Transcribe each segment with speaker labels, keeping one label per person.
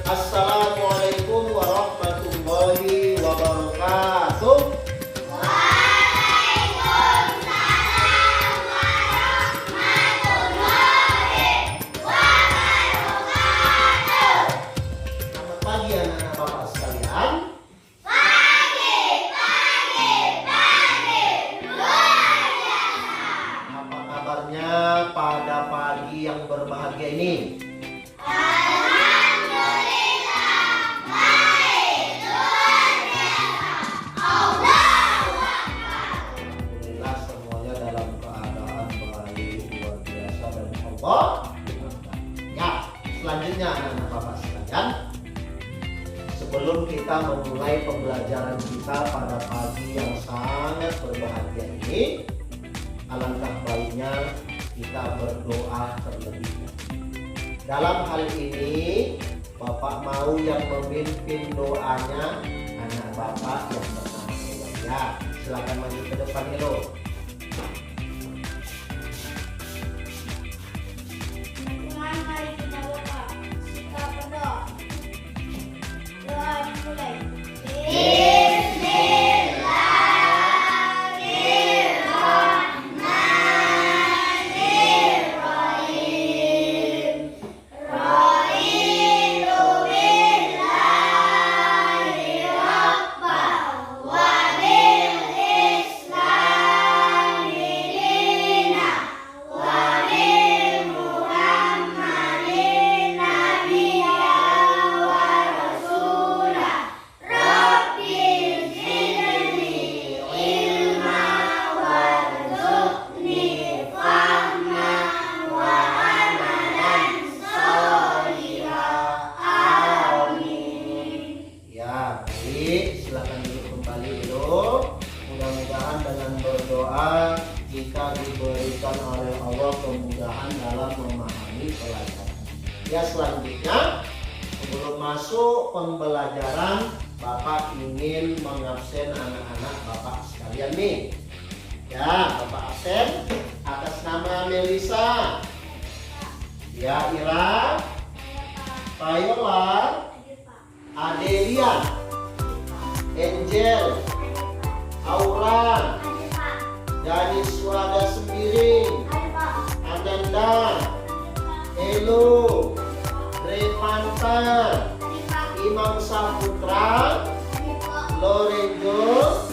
Speaker 1: Assalamualaikum warahmatullahi wabarakatuh.
Speaker 2: Waalaikumsalam warahmatullahi wabarakatuh.
Speaker 1: Selamat pagi anak-anak Bapak sekalian.
Speaker 2: Pagi. Luar biasa.
Speaker 1: Apa kabarnya pada pagi yang berbahagia ini?
Speaker 2: Alhamdulillah, baik, luar biasa. Allahu Akbar.
Speaker 1: Alhamdulillah semuanya dalam keadaan baik, luar biasa dan Allah. Ya, selanjutnya anak-anak Bapak sekalian, sebelum kita memulai pembelajaran kita pada pagi yang sangat berbahagia ini, alangkah baiknya kita berdoa terlebih dahulu. Dalam hal ini, Bapak mau yang memimpin doanya anak Bapak yang bernama Ewa. Ya, silakan maju ke depan dulu.
Speaker 2: Teman-teman, mari kita berdoa. Kita berdoa. Doa dimulai. Bismillahirrahmanirrahim. Raditu billahi rabban wa bil islami dinan wa bi Muhammadin nabiyyan wa rasulah. Rabbi zidni ilma warzuqni fahman wa amalan sholihan. Amin.
Speaker 1: Ya, baik, silakan duduk kembali dulu. Mudah-mudahan dengan berdoa kita diberikan oleh Allah kemudahan dalam memahami pelajaran. Ya, selanjutnya sebelum masuk pembelajaran, Bapak ingin mengabsen anak-anak Bapak sekalian nih. Ya, Bapak absen atas nama Melisa, ya, Ira, Payola, Adelia, Angel, Aura, Danis Wada Sembiring, Ananda, Elo, Revanta, Imam Saputra, Lorenzo,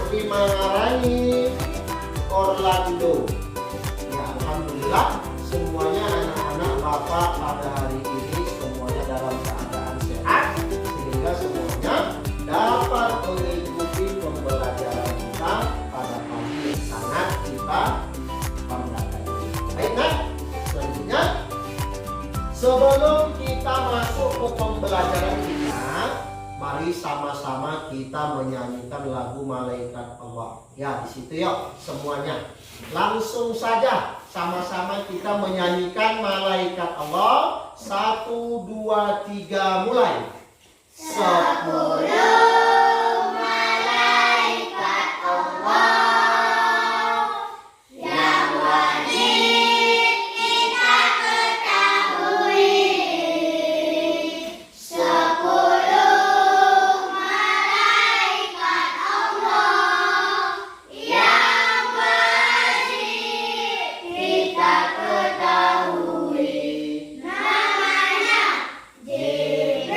Speaker 1: Sri Maharani, Orlando. Ya, alhamdulillah semuanya anak-anak Bapak pada hari ini semuanya dalam keadaan sehat sehingga semuanya dapat mengikuti pembelajaran kita pada pagi yang sangat kita banggakan. Baik, nah, selanjutnya sebelum kita masuk ke pembelajaran kita, mari sama-sama kita menyanyikan lagu Malaikat Allah. Ya, di situ yuk semuanya. Langsung saja sama-sama kita menyanyikan Malaikat Allah. 1, 2, 3 mulai. 10
Speaker 2: malaikat Allah yang wajib kita ketahui. 10 malaikat Allah yang wajib kita ketahui. Namanya Jibril,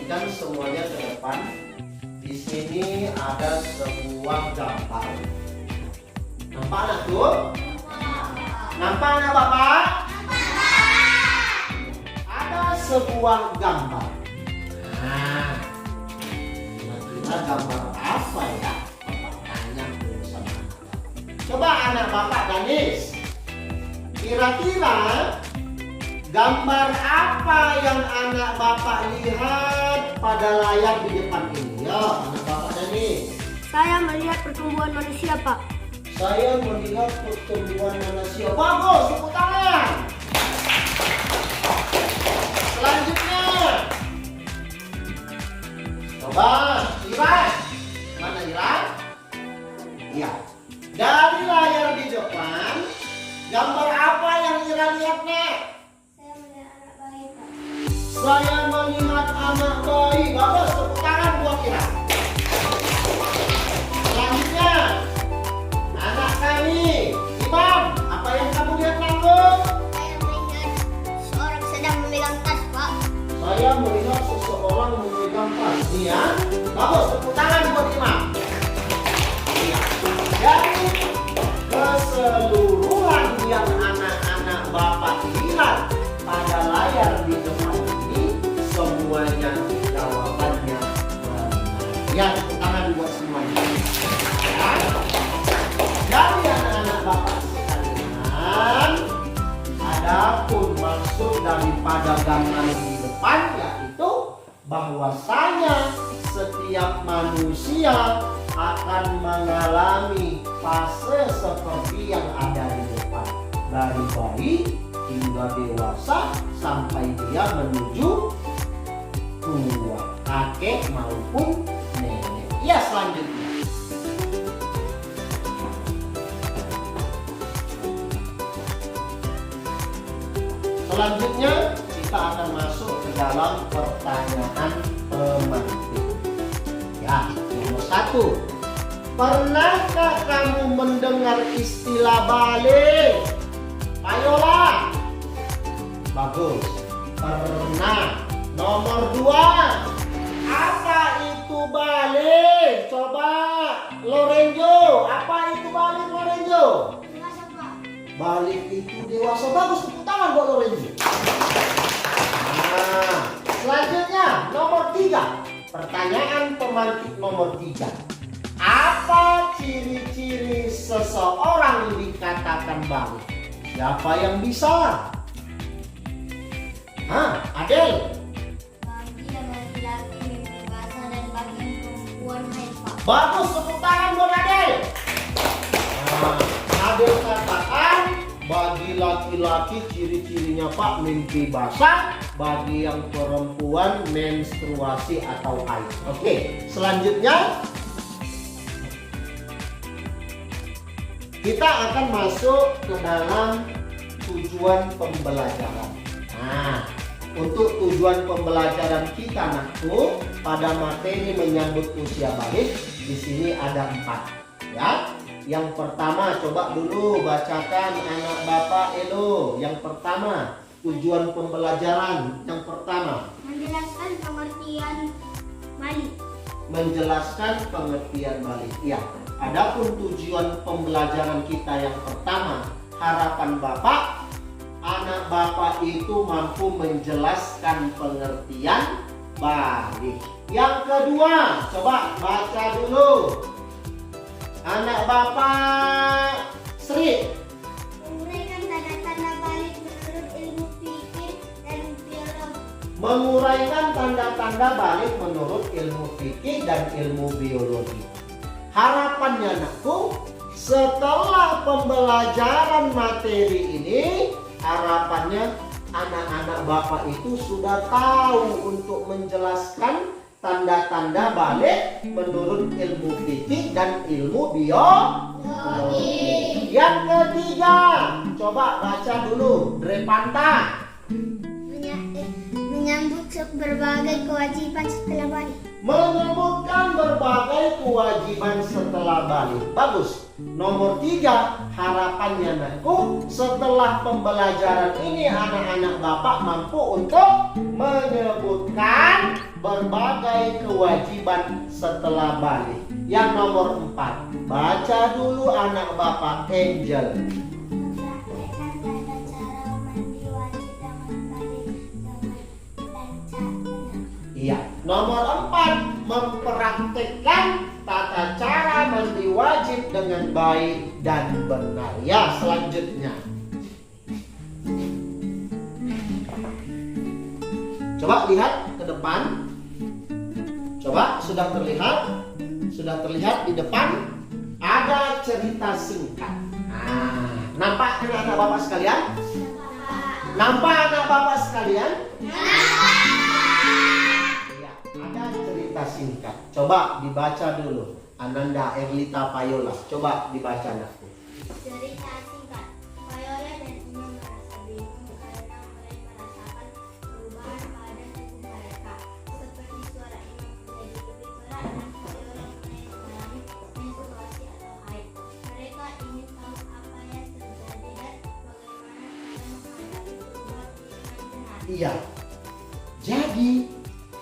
Speaker 1: perhatikan semuanya ke depan. Di sini ada sebuah gambar. Nampak anak tuh? Nampak anak Bapak? Ada sebuah gambar. Nah, kira-kira gambar apa ya? Bapak tanya dulu sama anak. Coba anak Bapak Danis, kira-kira gambar apa yang anak Bapak lihat pada layar di depan ini? Ya, anak Bapak Danis.
Speaker 2: Saya melihat pertumbuhan manusia, Pak.
Speaker 1: Saya melihat pertumbuhan manusia. Bagus, tepuk tangan. Selanjutnya, coba Iran. Mana Iran? Ya. Dari layar di depan, gambar apa yang Iran lihat, Nek? Saya melihat anak bayi. Bagus, tepuk tangan buat Iran. Selanjutnya, anak kami, Imam, apa yang kamu lihat, Nanggung?
Speaker 2: Saya melihat seorang sedang memegang tas, Pak.
Speaker 1: Saya melihat seseorang memegang tas. Nih ya, bagus, tepuk tangan buat Imam. Iya. Jadi keseluruhan yang anak-anak Bapak lihat pada layar di depan ini semuanya jawabannya benar. Ya, tepuk tangan buat semuanya. Ya. Jadi anak-anak Bapak sekalian, adapun maksud daripada gambar di depan yaitu bahwasanya setiap manusia akan mengalami fase seperti yang ada di depan, dari bayi hingga dewasa sampai dia menuju tua, kakek maupun nenek. Ya, selanjutnya. Selanjutnya kita akan masuk ke dalam pertanyaan pemantik. Ya, nomor 1. Pernahkah kamu mendengar istilah balik? Ayolah. Bagus. Pernah. Nomor 2. Apa itu balik? Coba Lorenzo. Apa itu balik, Lorenzo?
Speaker 2: Dewasa, Pak.
Speaker 1: Balik itu dewasa. Bagus, tepuk tangan buat Lorenzo. Nah, selanjutnya nomor 3. Pertanyaan pemantik nomor 3. Apa ciri-ciri seseorang dikatakan balik? Siapa yang bisa? Adel.
Speaker 2: Bagi yang laki-laki memang basah dan bagi yang perempuan main, Pak.
Speaker 1: Bagus, tepuk tangan buat Adel. Adel katakan bagi laki-laki ciri-cirinya Pak mimpi basah, bagi yang perempuan menstruasi atau haid. Oke, selanjutnya kita akan masuk ke dalam tujuan pembelajaran. Nah, untuk tujuan pembelajaran kita nakku pada materi menyambut usia balik di sini ada 4, ya. Yang pertama, coba dulu bacakan anak Bapak Elo. Yang pertama, tujuan pembelajaran yang pertama.
Speaker 2: Menjelaskan pengertian balik.
Speaker 1: Menjelaskan pengertian balik. Ya, adapun tujuan pembelajaran kita yang pertama, harapan Bapak, anak Bapak itu mampu menjelaskan pengertian balik. Yang kedua, coba baca dulu. Anak Bapak Sri.
Speaker 2: Menguraikan tanda-tanda balik menurut ilmu fikih dan biologi.
Speaker 1: Menguraikan tanda-tanda balik menurut ilmu fikih dan ilmu biologi. Harapannya anakku, setelah pembelajaran materi ini, harapannya anak-anak Bapak itu sudah tahu untuk menjelaskan tanda-tanda balik menurut ilmu fikih dan ilmu biologi. Yang ketiga, coba baca dulu Drepanta.
Speaker 2: Menyambut berbagai kewajiban setelah balik.
Speaker 1: Menyebutkan berbagai kewajiban setelah balik. Bagus. Nomor 3, harapannya anakku, setelah pembelajaran ini anak-anak Bapak mampu untuk menyebutkan berbagai kewajiban setelah balik. Yang nomor 4, baca dulu anak Bapak Angel.
Speaker 2: Mempraktekkan tata cara mandi wajib dengan balik dengan lancar benar.
Speaker 1: Iya. Nomor 4, mempraktekkan tata cara mandi wajib dengan baik dan benar. Ya, selanjutnya. Coba lihat ke depan. Coba, sudah terlihat? Sudah terlihat di depan ada cerita singkat. Nah, nampak anak-anak Bapak sekalian? Nampak anak Bapak sekalian? Ya, ada cerita singkat. Coba dibaca dulu. Ananda Erlita Payola. Coba dibaca anakku.
Speaker 2: Cerita singkat. Payola dan Imam merasa bingung karena mereka merasakan perubahan pada tubuh mereka. Seperti suara Imam menjadi lebih berat dan Payola mulai mengalami menstruasi atau haid. Mereka ingin tahu apa yang terjadi dan bagaimana cara menghadapi perubahan dengan benar.
Speaker 1: Iya. Jadi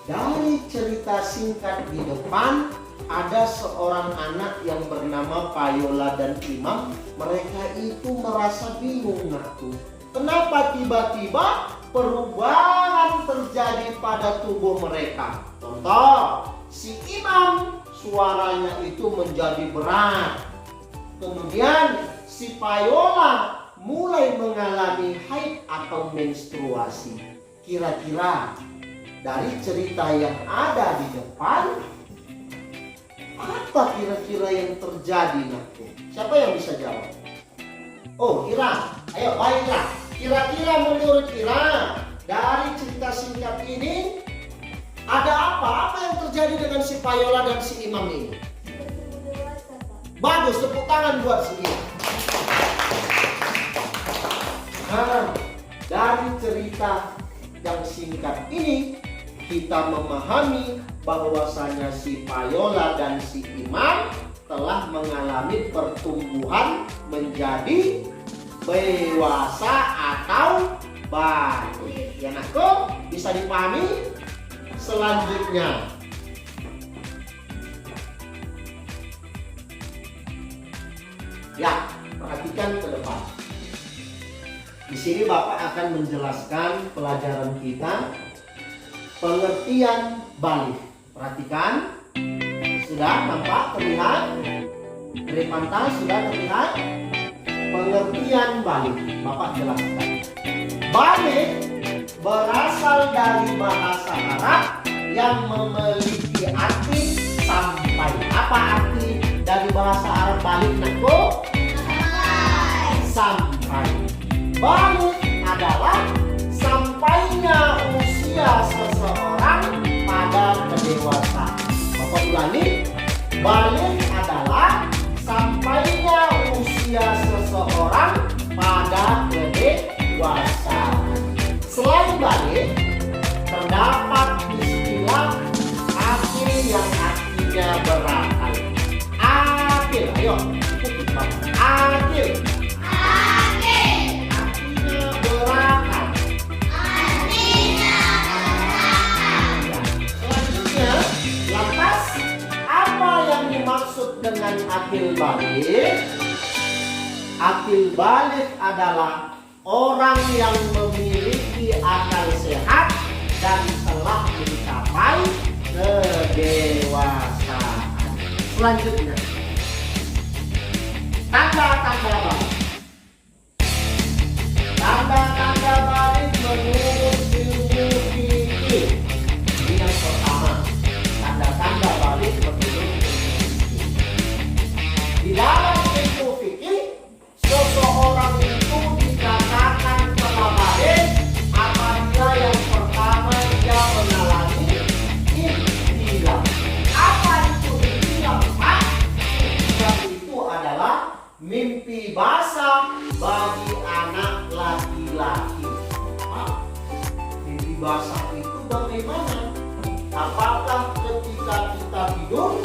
Speaker 1: dari cerita singkat di depan ada seorang anak yang bernama Payola dan Imam. Mereka itu merasa bingung, nakku. Kenapa tiba-tiba perubahan terjadi pada tubuh mereka? Contoh, si Imam suaranya itu menjadi berat. Kemudian si Payola mulai mengalami haid atau menstruasi. Kira-kira dari cerita yang ada di depan, apa kira-kira yang terjadi, nakku? Siapa yang bisa jawab? Oh, Ira. Ayo, Ira. Kira-kira menurut Ira, dari cerita singkat ini ada apa? Apa yang terjadi dengan si Payola dan si Imam ini?
Speaker 2: Bertumbuh dewasa, Pak.
Speaker 1: Bagus, tepuk tangan buat si Ira. Nah, dari cerita yang singkat ini kita memahami bahwasanya si Payola dan si Imam telah mengalami pertumbuhan menjadi dewasa atau balik. Ya, nakku, bisa dipahami? Selanjutnya, ya, perhatikan ke depan. Di sini Bapak akan menjelaskan pelajaran kita, pengertian balik. Perhatikan, sudah nampak, terlihat? Dari pantai sudah terlihat? Pengertian balik, Bapak jelaskan. Balik berasal dari bahasa Arab yang memiliki arti sampai. Apa arti dari bahasa Arab balik, nakku? Sampai. Balik adalah sampainya usia seseorang pada kedewasaan. Bapak ulangi, balik adalah sampainya usia seseorang pada kedewasaan. Selain balik, terdapat istilah akil yang artinya berakal. Akil, ayo, ikuti Bapak. Akil. Maksud dengan akil balik? Akil balik adalah orang yang memiliki akal sehat dan telah mencapai kedewasaan. Selanjutnya, tanda-tanda balik. Tanda-tanda balik menurut ilmu fikih. Ini yang pertama, tanda-tanda balik menurut di dalam ilmu fikih, seseorang itu dikatakan telah balik apabila yang pertama dia mengalami ihtilam. Apa itu ihtilam, Pak? Ihtilam itu adalah mimpi basah bagi anak laki-laki. Mimpi basah itu bagaimana? Apakah ketika kita tidur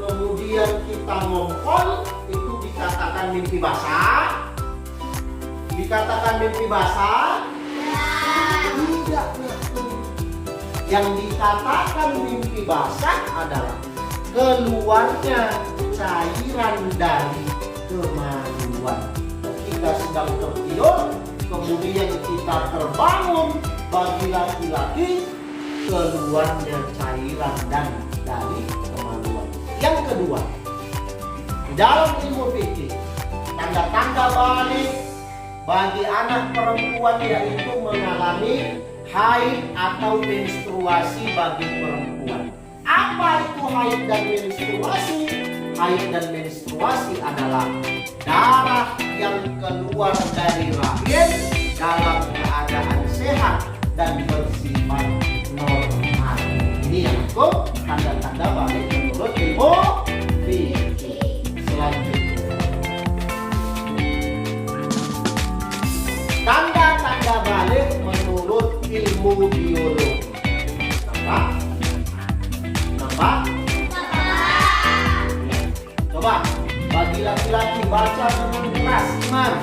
Speaker 1: kemudian kita ngongkol, itu dikatakan mimpi basah? Dikatakan mimpi basah? Tidak, nakku. Yang dikatakan mimpi basah adalah keluarnya cairan dari kemaluan. Kita sedang tertidur, kemudian kita terbangun, bagi laki-laki keluarnya cairan dan dari kemaluan. Yang kedua, di dalam ilmu fikih, tanda-tanda balik bagi anak perempuan yaitu mengalami haid atau menstruasi bagi perempuan. Apa itu haid dan menstruasi? Haid dan menstruasi adalah darah yang keluar dari rahim dalam keadaan sehat dan bersifat normal. Ini yang aku tanda-tanda balik menurut ilmu fikih. Selanjutnya, tanda-tanda balik menurut ilmu biologi. Nampak? Coba bagi laki-laki baca dengan keras. Imam.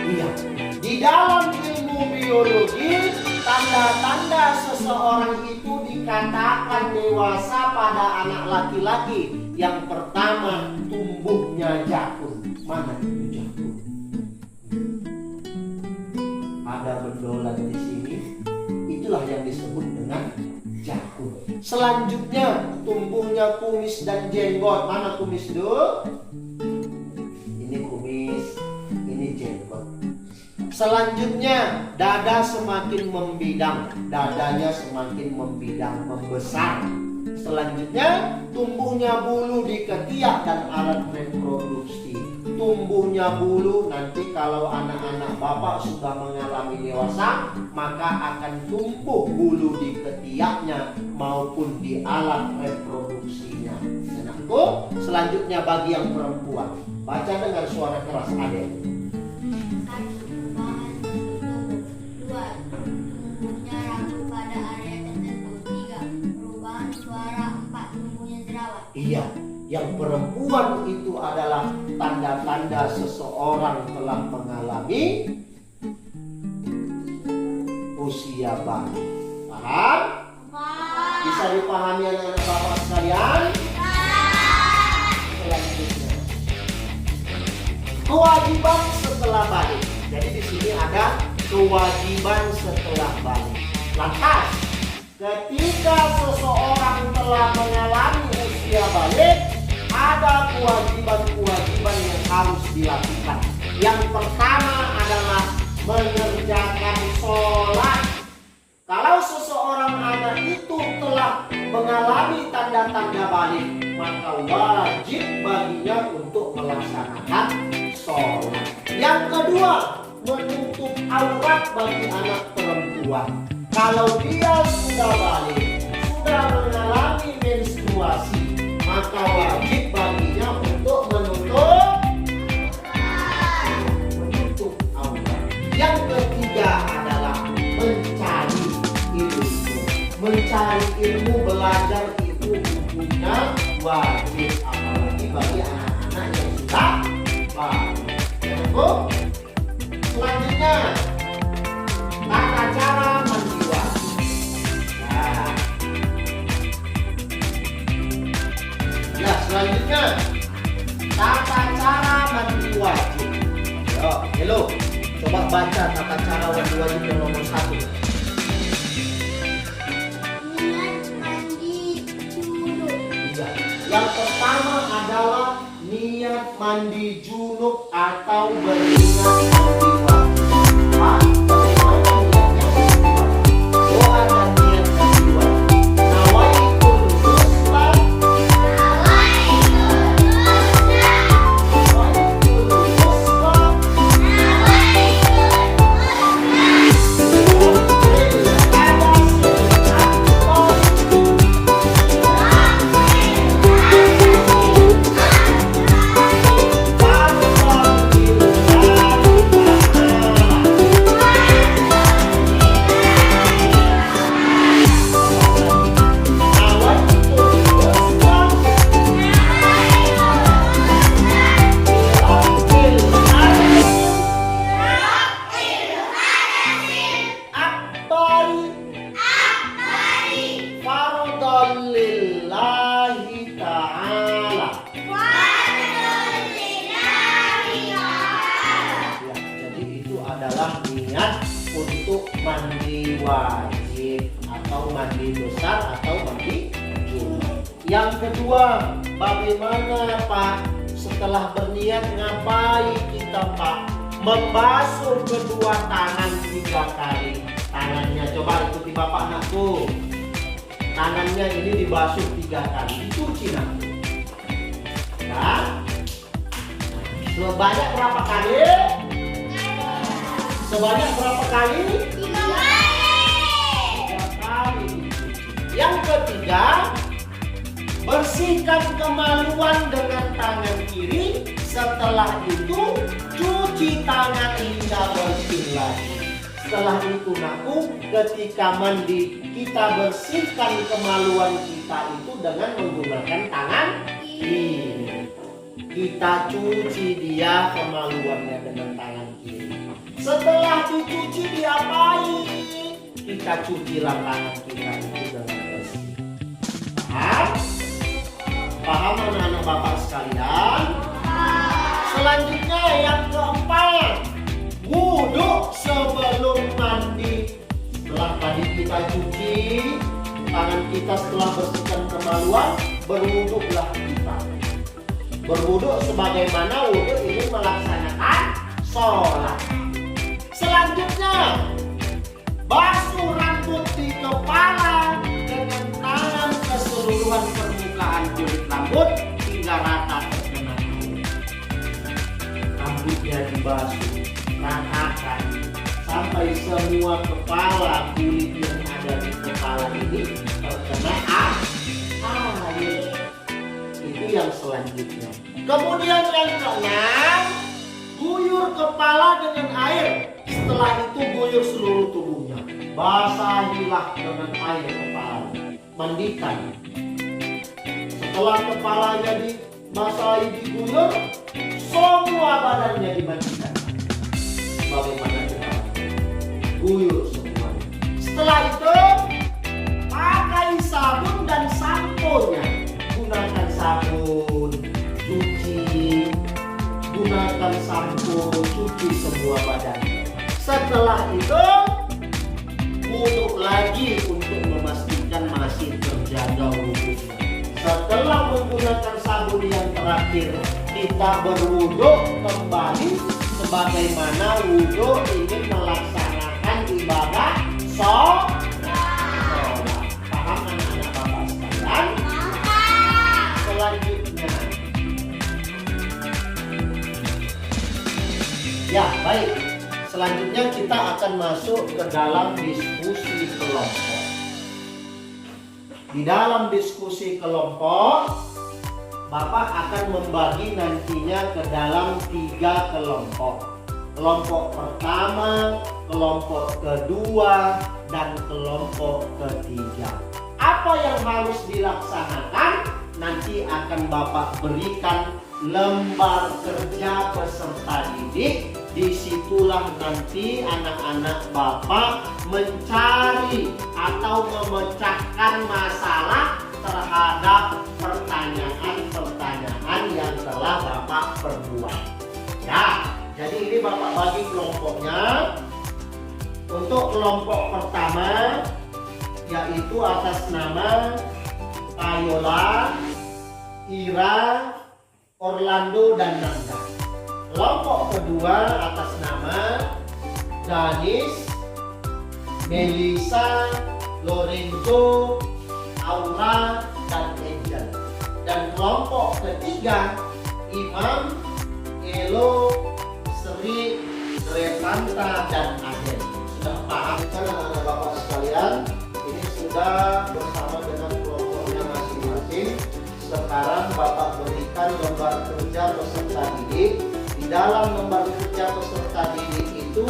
Speaker 1: Iya. Di dalam ilmu biologi, tanda-tanda seseorang itu dikatakan dewasa pada anak laki-laki. Yang pertama, tumbuhnya jakun. Mana itu jakun? Ada bendolan di sini. Itulah yang disebut dengan jakun. Selanjutnya, tumbuhnya kumis dan jenggot. Mana kumis dulu? Ini kumis, ini jenggot. Selanjutnya, dada semakin membidang, dadanya semakin membidang, membesar. Selanjutnya, tumbuhnya bulu di ketiak dan alat reproduksi. Tumbuhnya bulu, nanti kalau anak-anak bapak sudah mengalami dewasa, maka akan tumbuh bulu di ketiaknya maupun di alat reproduksinya. Anakku, selanjutnya bagi yang perempuan, baca dengan suara keras, adek. Iya, yang perempuan itu adalah tanda-tanda seseorang telah mengalami usia balik. Paham? Bisa dipahami anak-anak bapak sekalian? Selanjutnya, kewajiban setelah balik. Jadi di sini ada kewajiban setelah balik. Lantas, ketika seseorang telah mengalami usia balik, ada kewajiban-kewajiban yang harus dilakukan. Yang pertama adalah mengerjakan sholat. Kalau seseorang anak itu telah mengalami tanda-tanda balik, maka wajib baginya untuk melaksanakan sholat. Yang kedua, menutup aurat bagi anak perempuan. Kalau dia sudah balik, sudah mengalami menstruasi, maka wajib baginya untuk menutup aurat. Yang ketiga adalah mencari ilmu. Mencari ilmu, belajar itu hukumnya wajib, apalagi bagi anak-anak yang sudah balik. Selanjutnya, tata cara mandi wajib. Nah, selanjutnya tata cara mandi wajib. Yo, hello, coba baca tata cara mandi wajib yang nomor 1.
Speaker 2: Niat mandi junub.
Speaker 1: Iya. Yang pertama adalah niat mandi junub atau beringat mandi wajib. mandi besar atau mandi junub. Yang kedua, bagaimana Pak setelah berniat ngapain kita Pak? Membasuh kedua tangan 3 kali. Tangannya coba ikuti Bapak anakku. Tangannya ini dibasuh 3 kali, dicuci nanti. Ya. Sebanyak berapa kali? Sebanyak berapa kali?
Speaker 2: 3 kali.
Speaker 1: 3 kali. Yang ketiga, bersihkan kemaluan dengan tangan kiri. Setelah itu, cuci tangan hingga bersih lagi. Setelah itu nakku, ketika mandi kita bersihkan kemaluan kita itu dengan menggunakan tangan kiri. Kita cuci dia kemaluannya dengan tangan kiri. Setelah dicuci diapain? Kita cucilah tangan kita itu dengan bersih. Paham? Paham anak-anak Bapak sekalian? Selanjutnya yang keempat, wudhu sebelum mandi. Setelah tadi kita cuci tangan kita, setelah bersihkan kemaluan, berwudhulah kita. Berwudhu sebagaimana wudhu ini melaksanakan sholat. Selanjutnya, basuh rambut di kepala dengan tangan keseluruhan permukaan kulit rambut hingga rata terkena air. Rambutnya dibasuh, ratakan sampai semua kepala kulit yang ada di kepala ini terkena air. Itu yang selanjutnya. Kemudian yang keenam, guyur kepala dengan air. Setelah itu guyur seluruh tubuhnya. Basahilah dengan air kepala. Mandikan. Setelah kepalanya dibasahi, diguyur, semua badannya dimandikan. Bagaimana cara? Guyur semua. Setelah itu pakai sabun dan samponya. Gunakan sabun, cuci. Gunakan sampo, cuci semua badan. Setelah itu wudhu lagi untuk memastikan masih terjaga wudhunya. Setelah menggunakan sabun yang terakhir, kita berwudhu kembali sebagaimana wudhu ingin melaksanakan ibadah sholat. Paham anak-anak Bapak sekalian? Selanjutnya, ya baik. Selanjutnya kita akan masuk ke dalam diskusi kelompok. Di dalam diskusi kelompok, Bapak akan membagi nantinya ke dalam 3 kelompok. Kelompok pertama, kelompok kedua, dan kelompok ketiga. Apa yang harus dilaksanakan? Nanti akan Bapak berikan lembar kerja peserta didik. Disitulah nanti anak-anak Bapak mencari atau memecahkan masalah terhadap pertanyaan-pertanyaan yang telah Bapak perbuat. Ya, jadi ini Bapak bagi kelompoknya. Untuk kelompok pertama, yaitu atas nama Ayola, Ira, Orlando, dan Nanda. Kelompok kedua atas nama Danis, Melisa, Lorenzo, Aura, dan Angel. Dan kelompok ketiga Imam, Elo, Sri, Revanta, dan Adel. Sudah paham kan anak-anak Bapak sekalian? Ini sudah bersama dengan kelompoknya masing-masing. Sekarang Bapak berikan lembar kerja peserta didik. Di dalam lembar kerja peserta didik itu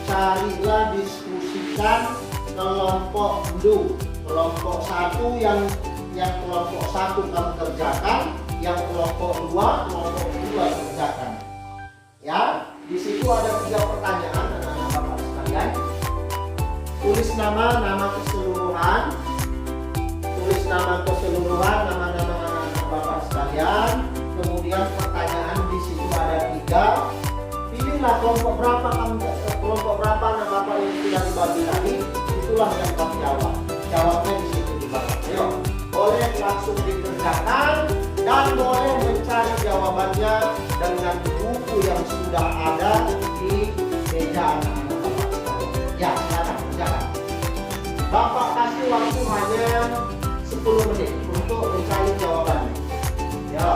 Speaker 1: carilah, diskusikan kelompok dulu. Kelompok 1 yang kelompok 1 kamu kerjakan, yang kelompok 2 kerjakan. Ya, di situ ada 3 pertanyaan anak-anak Bapak sekalian. Tulis nama keseluruhan. Tulis nama keseluruhan, nama-nama anak-anak Bapak sekalian. Kemudian pertanyaan di situ ada 3. Pilihlah kelompok berapa anak Bapak yang sudah dibagi tadi, itulah yang kamu jawab. Jawabnya di situ. kerjakan dan boleh mencari jawabannya dengan buku yang sudah ada di meja anak-anak Bapak sekalian. Ya, silakan kerjakan. Bapak kasih waktu hanya 10 menit untuk mencari jawabannya. Ya.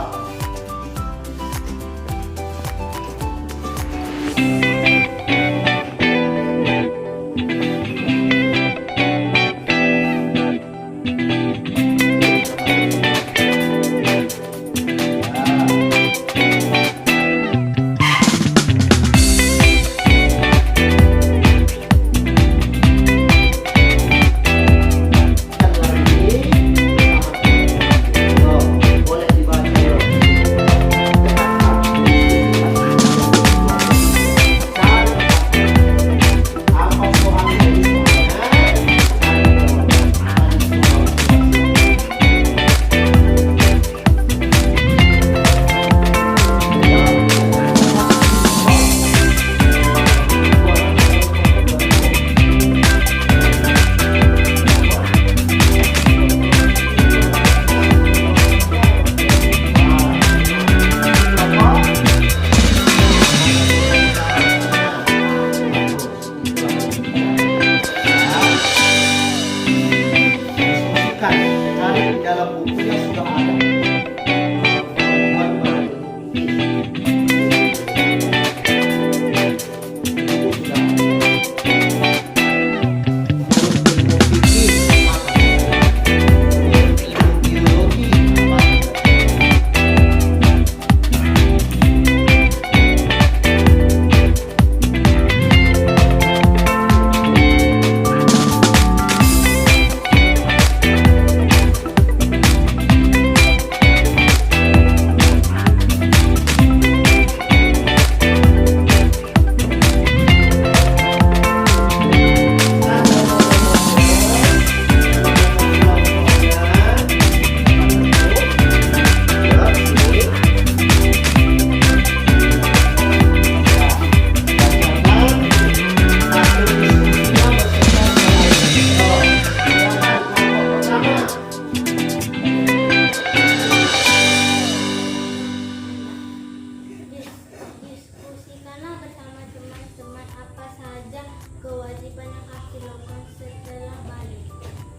Speaker 2: Diskusikanlah bersama teman-teman apa saja kewajiban yang harus dilakukan setelah balik.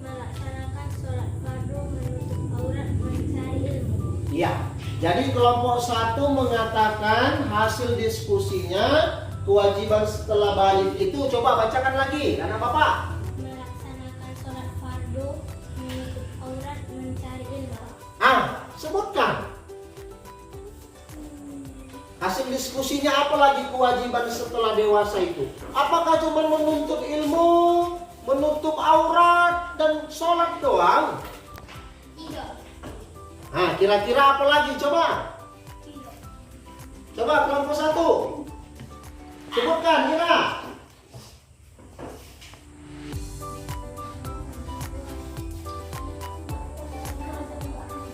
Speaker 2: Melaksanakan sholat fardu, menutup aurat, mencari ilmu.
Speaker 1: Iya. Jadi kelompok 1 mengatakan hasil diskusinya kewajiban setelah balik itu, coba bacakan lagi anak Bapak.
Speaker 2: Melaksanakan sholat fardu, menutup aurat, mencari ilmu.
Speaker 1: Sebutkan. Hasil diskusinya apa lagi kewajiban setelah dewasa itu? Apakah cuma menuntut ilmu, menutup aurat, dan sholat doang?
Speaker 2: Tidak.
Speaker 1: Kira-kira apa lagi? Coba.
Speaker 2: Tidak.
Speaker 1: Coba kelompok 1. Sebutkan, Mira.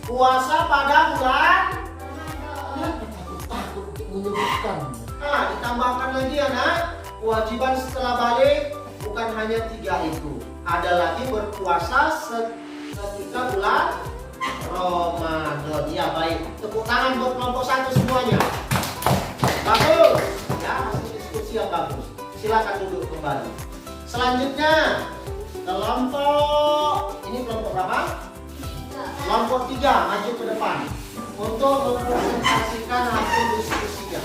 Speaker 1: Puasa pada bulan? Takut menyebutkan. Ditambahkan lagi anak, kewajiban setelah balik bukan hanya 3 itu. Ada lagi berpuasa ketika bulan Ramadan. Ya baik, tepuk tangan buat kelompok 1 semuanya. Bagus, ya hasil diskusi yang bagus. Silakan duduk kembali. Selanjutnya kelompok ini kelompok berapa? Kelompok 3 maju ke depan untuk mempresentasikan hasil diskusinya.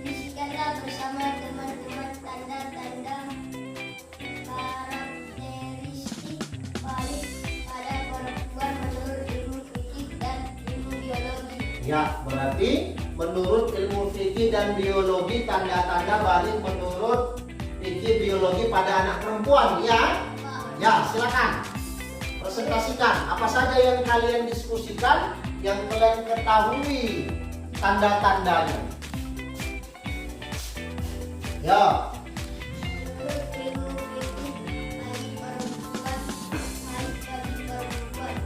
Speaker 2: Diskusikanlah bersama teman-teman tanda-tanda karakteristik balik pada perempuan menurut ilmu fikih dan ilmu biologi.
Speaker 1: Ya, berarti menurut ilmu fikih dan biologi tanda-tanda balik menurut fikih biologi pada anak perempuan, ya? Ya, silakan. Presentasikan apa saja yang kalian diskusikan, yang kalian ketahui tanda-tandanya. Ya.
Speaker 2: Menurut ilmu fikih bagi perempuan, haid bagi perempuan,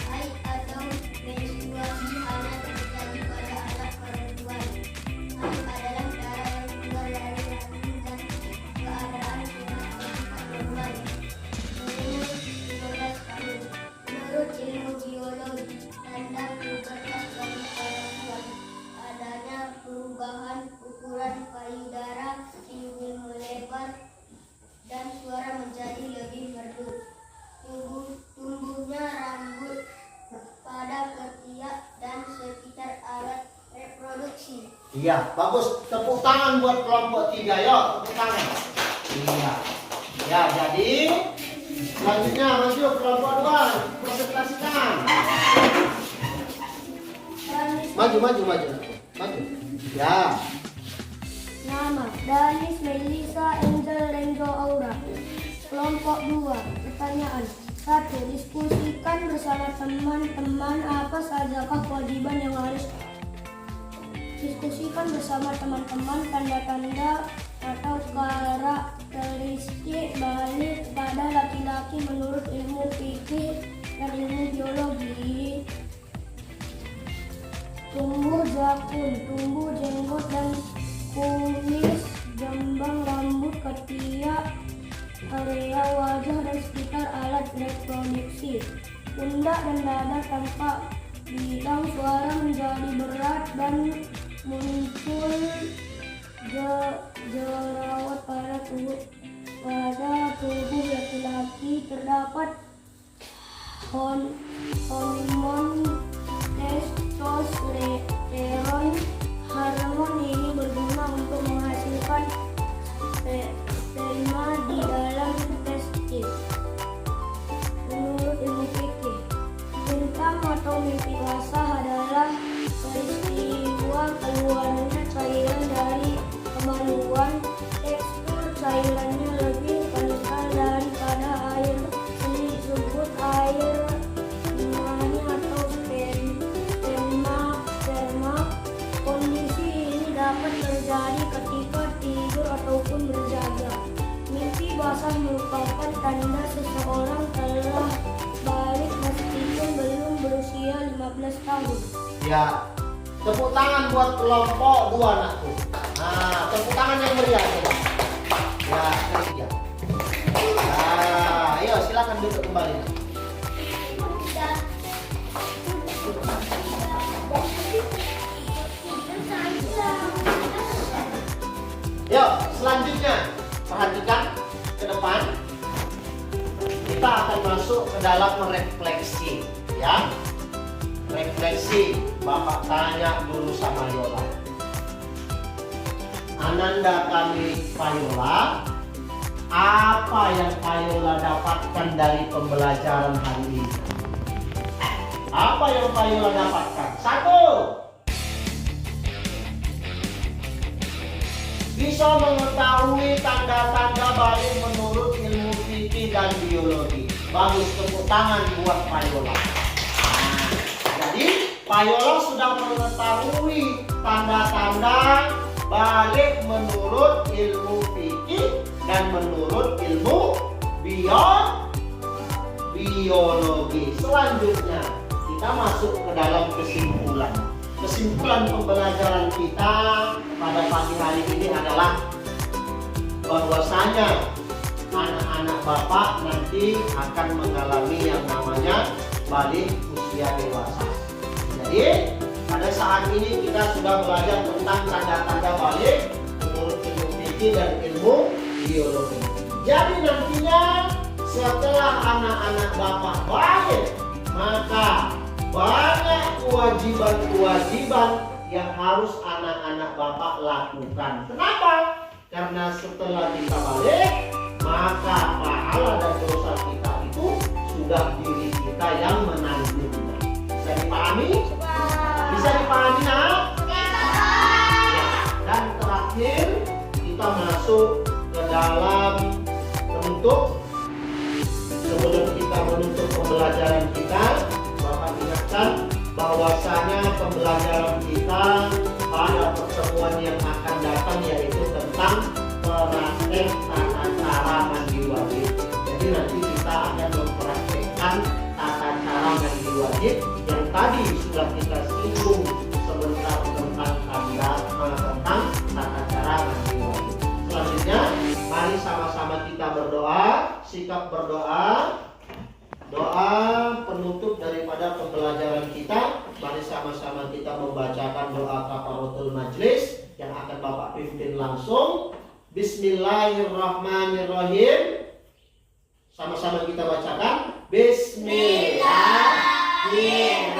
Speaker 2: haid atau menstruasi hanya terjadi pada anak perempuan
Speaker 1: Iya, bagus. Tepuk tangan buat kelompok 3, yuk. Tepuk tangan. Iya. Ya, jadi selanjutnya maju kelompok 2. Presentasikan. Maju. Ya.
Speaker 2: Nama Danis Melisa Angel Renzo Aura. Kelompok 2. Pertanyaan 1. Diskusikan bersama teman-teman apa sajakah kewajiban yang harus. Diskusikan bersama teman-teman tanda-tanda atau karakteristik balik pada laki-laki menurut ilmu fikih dan ilmu biologi. Tumbuh jakun, tumbuh jenggot dan kumis, jambang rambut, ketiak, area wajah dan sekitar alat reproduksi. Pundak dan dada tampak bidang, suara menjadi berat dan muncul jerawat pada tubuh laki-laki. Terdapat hormon testosteron. Hormon ini berguna untuk menghasilkan sperma di dalam testis. Menurut ilmu fikih, bintang atau mimpi basah adalah peristiwa keluarnya cairan dari kemaluan. Tekstur cairannya lebih kental daripada air seni, disebut air mani atau sperma. Kondisi ini dapat terjadi ketika tidur ataupun berjaga. Mimpi basah merupakan tanda seseorang telah balik meskipun belum berusia 15 tahun.
Speaker 1: Ya. Tepuk tangan buat kelompok 2 anakku. Nah, tepuk tangan yang meriah. Ya, ketiga. Nah, ayo silakan duduk kembali. Yuk, selanjutnya perhatikan ke depan. Kita akan masuk ke dalam merefleksi, ya. Refleksi. Bapak tanya dulu sama Yola. Ananda kami Payola, apa yang Payola dapatkan dari pembelajaran hari ini? Apa yang Payola dapatkan? 1. Bisa mengetahui tanda-tanda balik menurut ilmu fikih dan biologi. Bagus, tepuk tangan buat Payola. Nah, jadi Payola sudah mengetahui tanda-tanda balik menurut ilmu fikih dan menurut ilmu biologi. Selanjutnya kita masuk ke dalam kesimpulan. Kesimpulan pembelajaran kita pada pagi hari ini adalah bahwasanya anak-anak Bapak nanti akan mengalami yang namanya balik usia dewasa. Jadi pada saat ini kita sudah belajar tentang tanda-tanda balik menurut ilmu fikih dan ilmu biologi. Jadi nantinya setelah anak-anak Bapak balik, maka banyak kewajiban-kewajiban yang harus anak-anak Bapak lakukan. Kenapa? Karena setelah kita balik, maka pahala dan dosa kita itu sudah diri kita yang menanggungnya. Bisa dipahami? Bisa dipahami, nak? Ya. Dan terakhir kita masuk ke dalam penutup. Sebelum kita menutup pembelajaran kita, Bapak ingatkan bahwasanya pembelajaran kita pada pertemuan yang akan datang yaitu tentang praktek tata cara mandi wajib. Jadi nanti kita akan mempraktekkan tata cara mandi wajib yang tadi sudah kita singgung sebentar tentang tentang tata cara mandi wajib. Selanjutnya, mari sama-sama kita berdoa, sikap berdoa. Doa penutup daripada pembelajaran kita. Mari sama-sama kita membacakan doa kafaratul majlis yang akan Bapak pimpin langsung. Bismillahirrahmanirrahim. Sama-sama kita bacakan. Bismillahirrahmanirrahim.